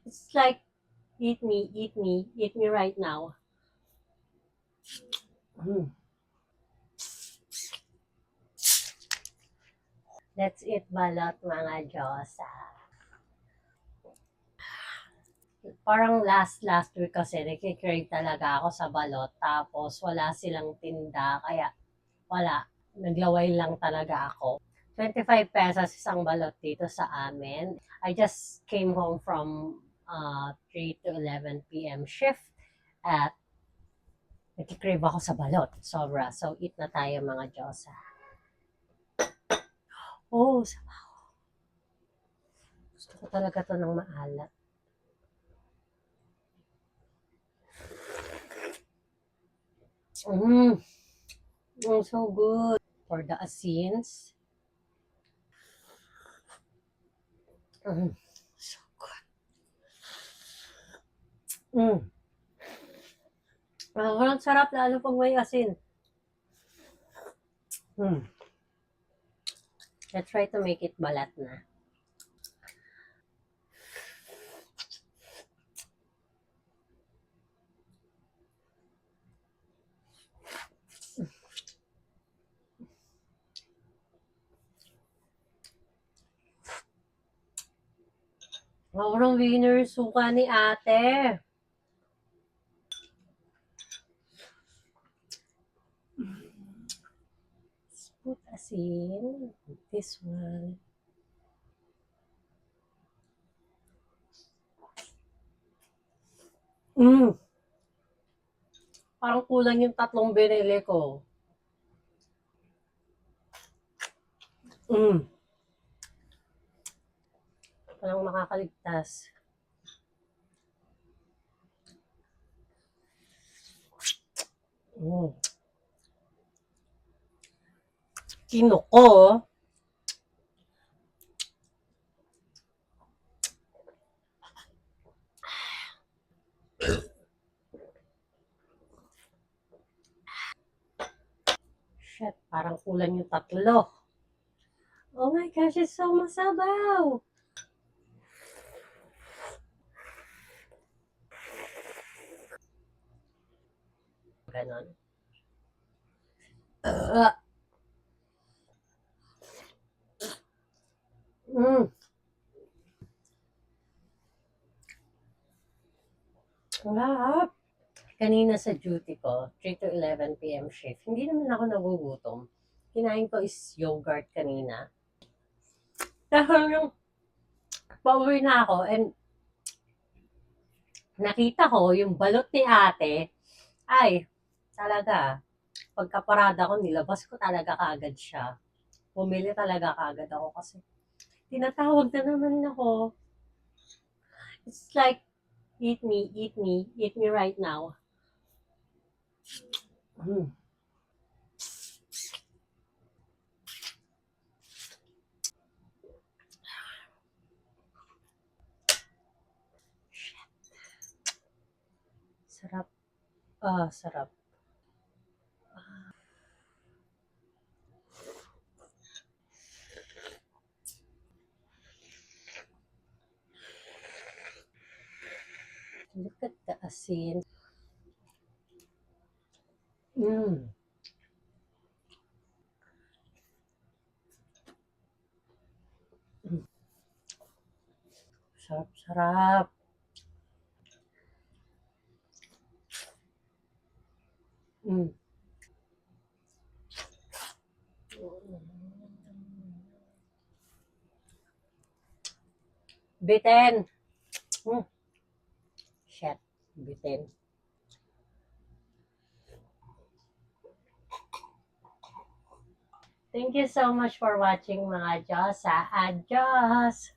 It's like, eat me, eat me, eat me right now. Mm. Let's eat balot, mga Diyosa. Parang last week kasi nakikrave talaga ako sa balot. Tapos wala silang tinda, kaya wala. Naglaway lang talaga ako. 25 pesos isang balot dito sa amin. I just came home from 3 to 11 p.m. shift at nakikrave ako sa balot. Sobra. So, eat na tayo, mga Diyosa. Oh, gusto ko talaga to ng maalat. So good. For the asins. So good. Sobrang sarap lalo pag may asin. Let's try to make it balat na. Sobrang winner suka ni ate. Let's put asin. This one. Parang kulang yung tatlong binili ko. Walang makakaligtas. Kinuko. Shit, parang kulang yung tatlo. Oh my gosh, it's so masabaw. Ganon. Sarap. Kanina sa duty ko, 3 to 11 p.m. shift, hindi naman ako nagugutom. Kinain ko is yogurt kanina. Dahil yung pauwi na ako and nakita ko yung balot ni ate, ay, talaga, pagkaparada ko, nilabas ko talaga kaagad siya. Pumili talaga kaagad ako kasi tinatawag na naman ako. It's like, eat me, eat me, eat me right now. Sarap. Sarap. Look at the asin. Sarap, sarap. Bitin. Shit, bitin. Thank you so much for watching, mga Diyosa. Adios!